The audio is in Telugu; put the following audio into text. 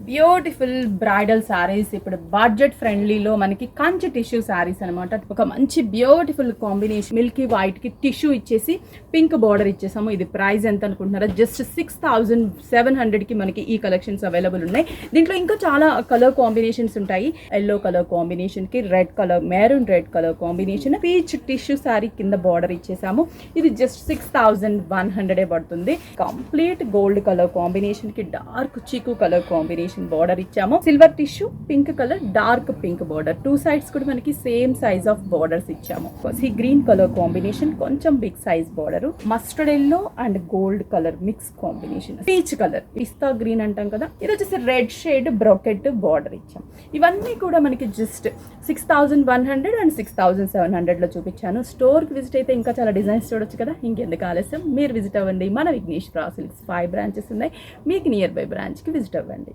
బ్యూటిఫుల్ బ్రైడల్ శారీస్ ఇప్పుడు బడ్జెట్ ఫ్రెండ్లీలో మనకి కంచి టిష్యూ శారీస్ అనమాట. ఒక మంచి బ్యూటిఫుల్ కాంబినేషన్ మిల్కీ వైట్ కి టిష్యూ ఇచ్చేసి పింక్ బార్డర్ ఇచ్చేసాము. ఇది ప్రైస్ ఎంత అనుకుంటున్నారా? జస్ట్ 6700 కి మనకి ఈ కలెక్షన్స్ అవైలబుల్ ఉన్నాయి. దీంట్లో ఇంకా చాలా కలర్ కాంబినేషన్స్ ఉంటాయి. ఎల్లో కలర్ కాంబినేషన్ కి red colour, maroon red colour combination, peach tissue sari కింద బార్డర్ ఇచ్చేసాము. ఇది జస్ట్ 6100 పడుతుంది. కంప్లీట్ గోల్డ్ కలర్ కాంబినేషన్ కి డార్క్ చీకు కలర్ కాంబినేషన్ బార్డర్ ఇచ్చాము. Silver tissue, pink colour, dark pink border, two sides కూడా మనకి సేమ్ సైజ్ ఆఫ్ బార్డర్స్ ఇచ్చాము. సీ గ్రీన్ కలర్ కాంబినేషన్, కొంచెం big size border, mustard yellow and gold colour mix combination, peach colour, pista green అంటాం కదా, ఇది వచ్చేసి రెడ్ షేడ్ బ్రోకెట్ బార్డర్ ఇచ్చాం. ఇవన్నీ కూడా మనకి జస్ట్ 6100 అండ్ 6700 లో చూపించాను. స్టోర్ కి విజిట్ అయితే ఇంకా చాలా డిజైన్స్ చూడొచ్చు కదా. ఇంకెందుకు ఆలస్యం, మీరు విజిట్ అవ్వండి. మన విఘ్నేశ్వర సిల్క్స్ 5 బ్రాంచెస్ ఉన్నాయి. మీకు నియర్ బై బ్రాంచ్ కి విజిట్ అవ్వండి.